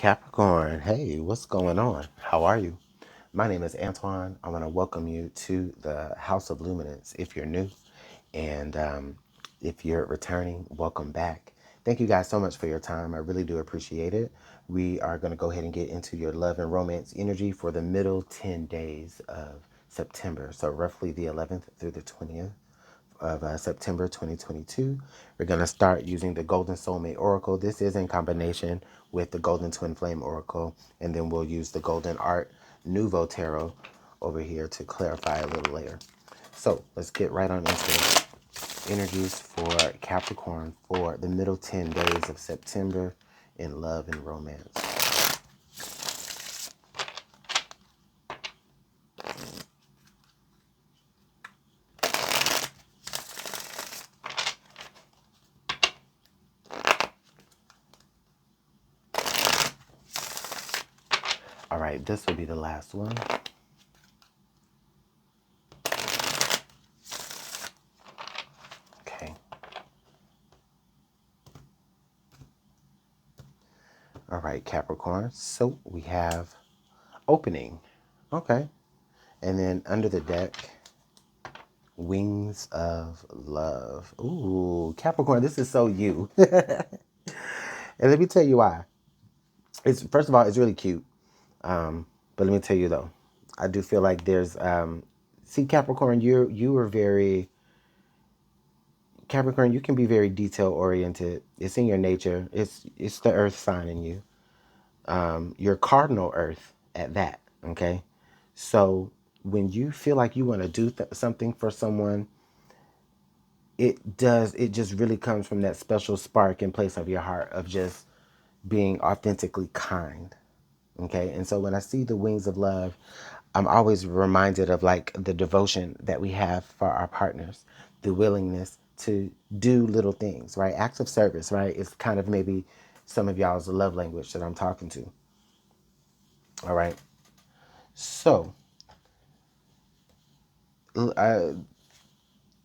Capricorn, hey, what's going on? How are you? My name is Antoine. I want to welcome you to the House of Luminance if you're new. And if you're returning, welcome back. Thank you guys so much for your time. I really do appreciate it. We are going to go ahead and get into your love and romance energy for the middle 10 days of September. So, roughly the 11th through the 20th of September 2022. We're going to start using the Golden Soulmate Oracle. This is in combination with the Golden Twin Flame Oracle. And then we'll use the Golden Art Nouveau Tarot over here to clarify a little later. So let's get right on into the energies for Capricorn for the middle 10 days of September in love and romance. All right, this will be the last one. Okay. All right, Capricorn. So we have opening. Okay. And then under the deck, Wings of Love. Ooh, Capricorn, this is so you. And let me tell you why. It's first of all, it's really cute. But let me tell you though, I do feel like there's see Capricorn, you are very Capricorn, you can be very detail oriented. It's in your nature. It's the earth sign in you. Your cardinal earth at that, okay? So when you feel like you want to do something for someone, it just really comes from that special spark in place of your heart of just being authentically kind, okay? And so when I see the wings of love, I'm always reminded of like the devotion that we have for our partners, the willingness to do little things, right? Acts of service, right? It's kind of maybe some of y'all's love language that I'm talking to. All right. So, uh,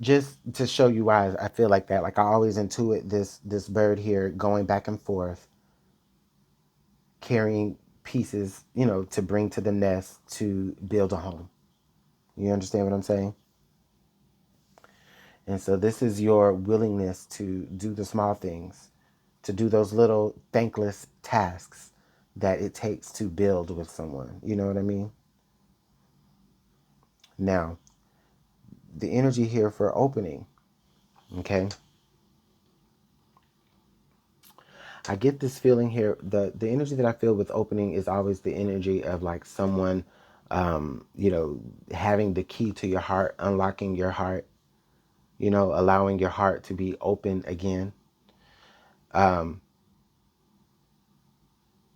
just to show you why I feel like that, like I always intuit this bird here going back and forth, carrying pieces, to bring to the nest to build a home. You understand what I'm saying? And so this is your willingness to do the small things, to do those little thankless tasks that it takes to build with someone. You know what I mean? Now, the energy here for opening, okay? I get this feeling here. The energy that I feel with opening is always the energy of like someone, having the key to your heart, unlocking your heart, allowing your heart to be open again.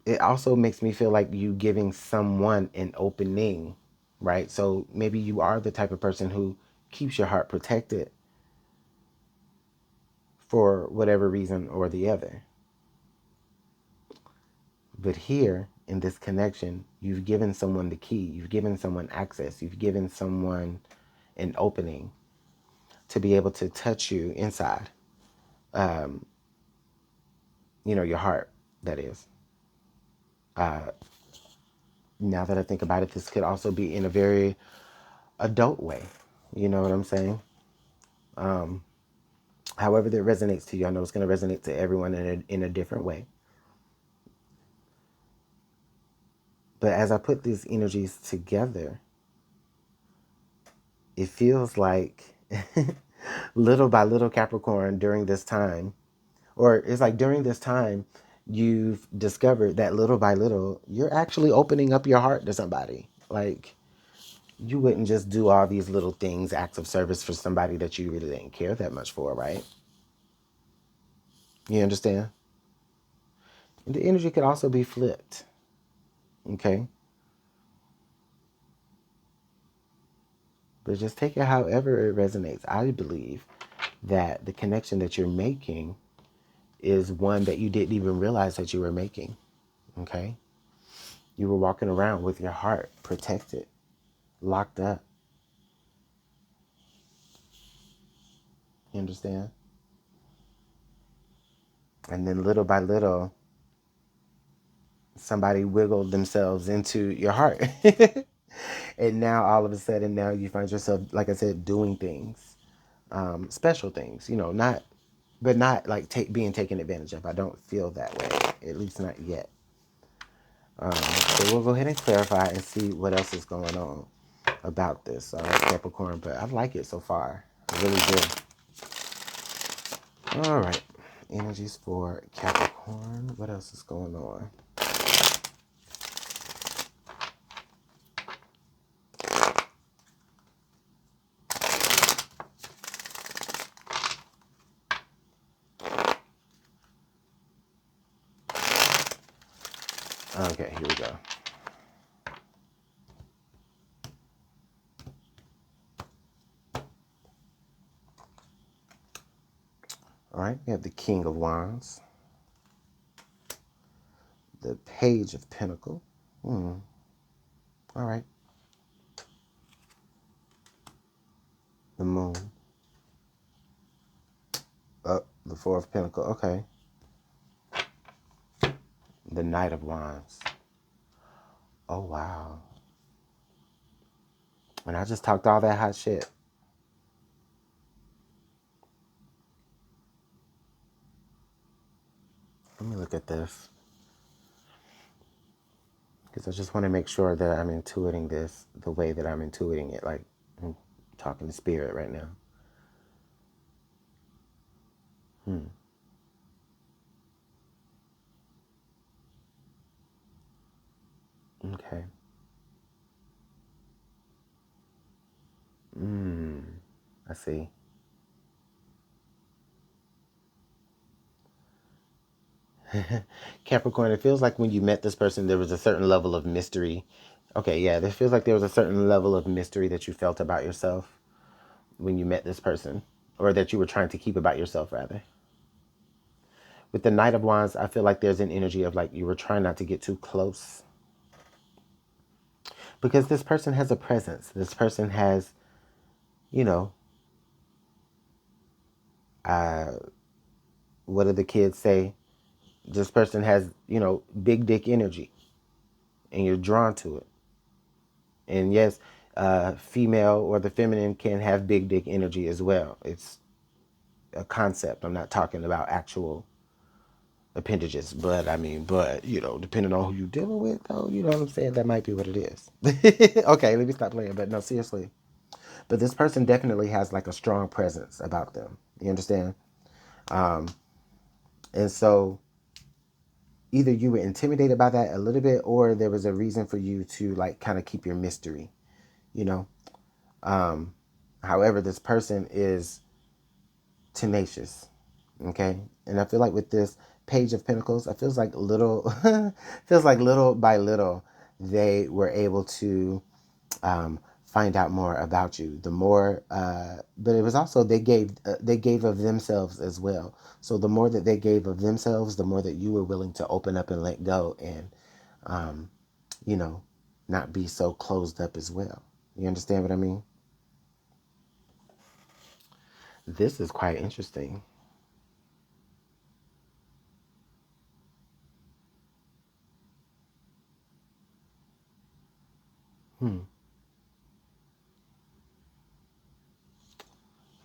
It also makes me feel like you giving someone an opening, right? So maybe you are the type of person who keeps your heart protected for whatever reason or the other. But here in this connection, you've given someone the key, you've given someone access, you've given someone an opening to be able to touch you inside, your heart, that is. Now that I think about it, this could also be in a very adult way. You know what I'm saying? However that resonates to you, I know it's going to resonate to everyone in a different way. But as I put these energies together, it feels like little by little, Capricorn, during this time, or it's like during this time, you've discovered that little by little, you're actually opening up your heart to somebody. Like, you wouldn't just do all these little things, acts of service for somebody that you really didn't care that much for, right? You understand? And the energy could also be flipped, okay? But just take it however it resonates. I believe that the connection that you're making is one that you didn't even realize that you were making, okay? You were walking around with your heart protected, locked up. You understand? And then little by little, somebody wiggled themselves into your heart. And now all of a sudden, now you find yourself, like I said, doing things, special things, not, but not like being taken advantage of. I don't feel that way, at least not yet. So we'll go ahead and clarify and see what else is going on about this, all right, Capricorn. But I like it so far. I really do. All right. Energies for Capricorn. What else is going on? Okay, here we go. All right, we have the King of Wands, the Page of Pentacles. All right. The Moon. Oh, the Four of Pentacles. Okay. The Knight of Wands. Oh, wow. And I just talked all that hot shit. Let me look at this. Because I just want to make sure that I'm intuiting this the way that I'm intuiting it. Like, I'm talking to spirit right now. Okay. I see. Capricorn, it feels like when you met this person, there was a certain level of mystery. Okay, yeah, it feels like there was a certain level of mystery that you felt about yourself when you met this person, or that you were trying to keep about yourself, rather. With the Knight of Wands, I feel like there's an energy of like you were trying not to get too close. Because this person has a presence. This person has, you know, what do the kids say? This person has, big dick energy, and you're drawn to it. And yes, female or the feminine can have big dick energy as well. It's a concept. I'm not talking about actual appendages, but depending on who you're dealing with, though, you know what I'm saying? That might be what it is. Okay, let me stop playing. But no, seriously. But this person definitely has like a strong presence about them. You understand? And so either you were intimidated by that a little bit, or there was a reason for you to like kind of keep your mystery, you know? However, this person is tenacious. Okay. And I feel like with this Page of Pentacles, I feels like little, feels like little by little, they were able to find out more about you. The more, but it was also they gave of themselves as well. So the more that they gave of themselves, the more that you were willing to open up and let go, and you know, not be so closed up as well. You understand what I mean? This is quite interesting.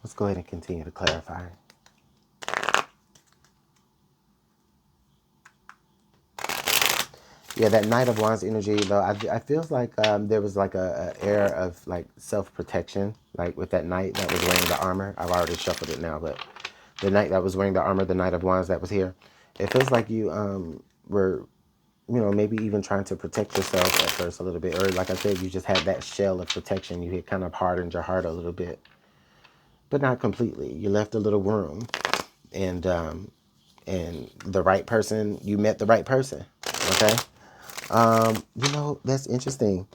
Let's go ahead and continue to clarify. Yeah, that Knight of Wands energy, though, I feels like there was like a air of like self-protection, like with that knight that was wearing the armor. I've already shuffled it now, but the knight that was wearing the armor, the Knight of Wands that was here, it feels like you were, maybe even trying to protect yourself at first a little bit. Or like I said, you just had that shell of protection. You had kind of hardened your heart a little bit, but not completely. You left a little room, and the right person, you met the right person, okay? That's interesting.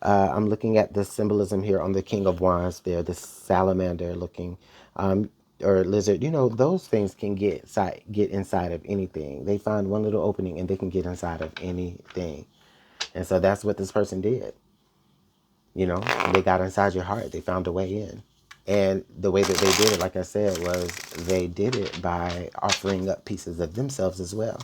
I'm looking at the symbolism here on the King of Wands there, the salamander looking, or lizard. Those things can get inside of anything. They find one little opening and they can get inside of anything. And so that's what this person did. They got inside your heart. They found a way in. And the way that they did it, like I said, was they did it by offering up pieces of themselves as well.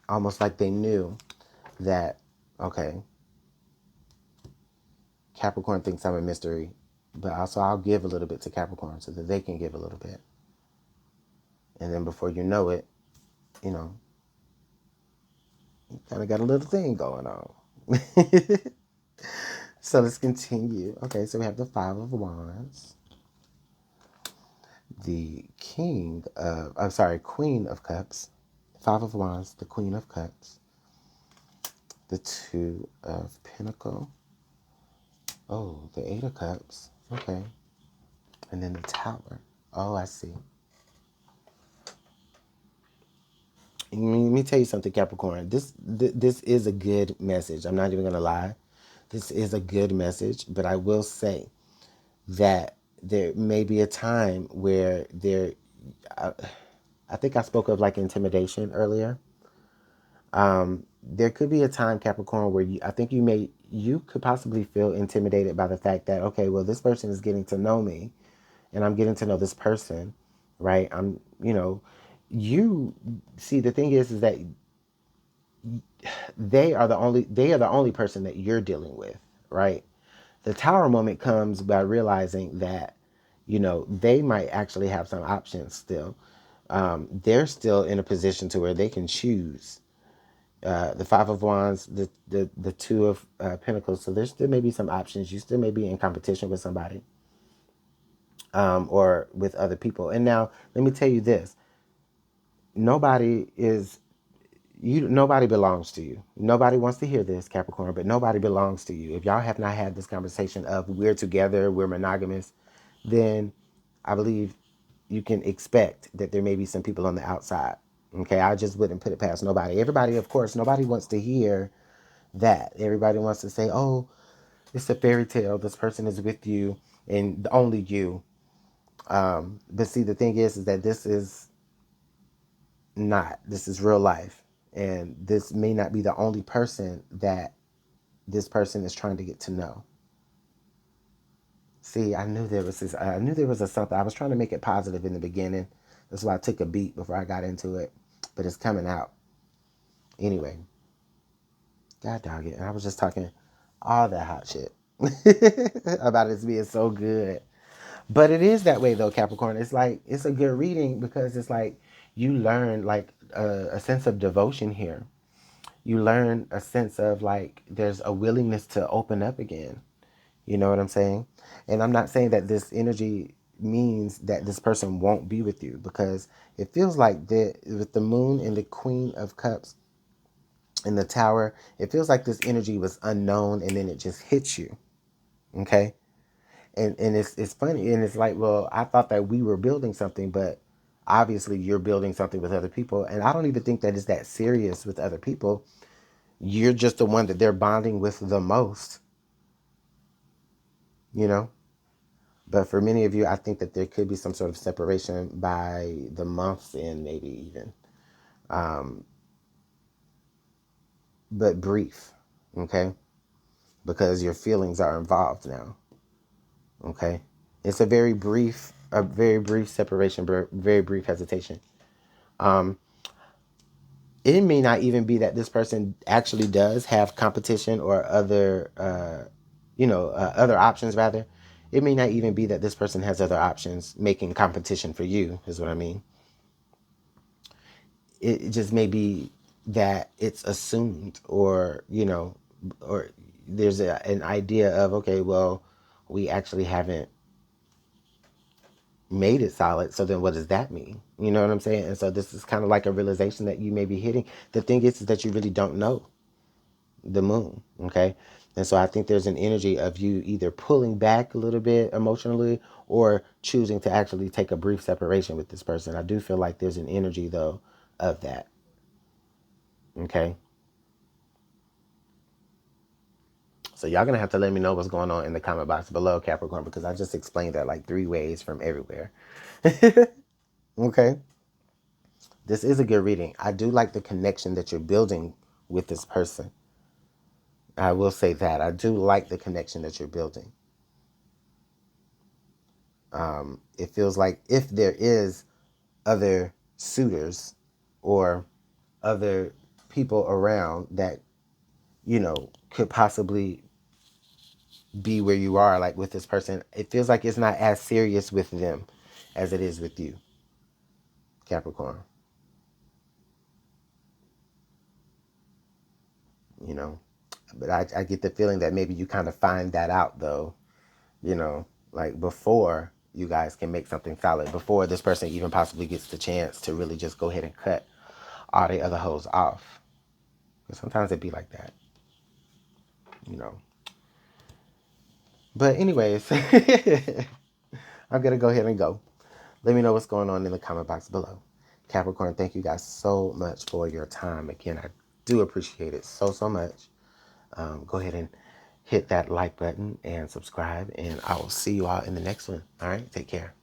almost like they knew that, okay, Capricorn thinks I'm a mystery, but also I'll give a little bit to Capricorn so that they can give a little bit. And then before you know it, you know, you kind of got a little thing going on. So let's continue. Okay, so we have the Five of Wands, the Queen of Cups, Five of Wands, the Queen of Cups, the Two of Pentacles, oh, the Eight of Cups, okay, and then the Tower. Oh, I see. Let me tell you something, Capricorn. This is a good message. I'm not even gonna lie. This is a good message, but I will say that there may be a time where I think I spoke of like intimidation earlier. There could be a time, Capricorn, where I think you could possibly feel intimidated by the fact that, okay, well, this person is getting to know me and I'm getting to know this person, right? You see, the thing is that they are the only person that you're dealing with, right? The Tower moment comes by realizing that, they might actually have some options still. They're still in a position to where they can choose. The Five of Wands, the Two of Pentacles. So there still may be some options. You still may be in competition with somebody, or with other people. And now let me tell you this: nobody is nobody belongs to you. Nobody wants to hear this, Capricorn, but nobody belongs to you. If y'all have not had this conversation of we're together, we're monogamous, then I believe you can expect that there may be some people on the outside. Okay, I just wouldn't put it past nobody. Everybody, of course, nobody wants to hear that. Everybody wants to say, oh, it's a fairy tale. This person is with you and only you. But see, the thing is that this is not. This is real life. And this may not be the only person that this person is trying to get to know. See, I knew there was this. I knew there was a something. I was trying to make it positive in the beginning. That's why I took a beat before I got into it. But it's coming out. Anyway, God dog it. And I was just talking all that hot shit about it being so good. But it is that way though, Capricorn. It's like it's a good reading because it's like you learn like a sense of devotion here. You learn a sense of like there's a willingness to open up again. You know what I'm saying? And I'm not saying that this energy means that this person won't be with you, because it feels like with the Moon and the Queen of Cups in the Tower, it feels like this energy was unknown and then it just hits you. Okay? And it's funny, and it's like, well, I thought that we were building something, but obviously you're building something with other people, and I don't even think that it's that serious with other people. You're just the one that they're bonding with the most, you know. But for many of you, I think that there could be some sort of separation by the month's end, maybe even, but brief. Okay, because your feelings are involved now. Okay, it's a very brief separation, very brief hesitation. It may not even be that this person actually does have competition or other, other options rather. It may not even be that this person has other options making competition for you, is what I mean. It just may be that it's assumed, or there's an idea of, okay, well, we actually haven't made it solid. So then what does that mean? You know what I'm saying? And so this is kind of like a realization that you may be hitting. The thing is that you really don't know the Moon. Okay. And so I think there's an energy of you either pulling back a little bit emotionally or choosing to actually take a brief separation with this person. I do feel like there's an energy though of that. Okay. So y'all gonna have to let me know what's going on in the comment box below, Capricorn, because I just explained that like 3 ways from everywhere. Okay. This is a good reading. I do like the connection that you're building with this person. I will say that. I do like the connection that you're building. It feels like if there is other suitors or other people around that, you know, could possibly be where you are, like with this person. It feels like it's not as serious with them as it is with you, Capricorn. You know, but I get the feeling that maybe you kind of find that out though, you know, like before you guys can make something solid, before this person even possibly gets the chance to really just go ahead and cut all the other hoes off. Because sometimes it be like that, you know. But anyways, I'm gonna go ahead and go. Let me know what's going on in the comment box below. Capricorn, thank you guys so much for your time. Again, I do appreciate it so much. Go ahead and hit that like button and subscribe, and I will see you all in the next one. All right, take care.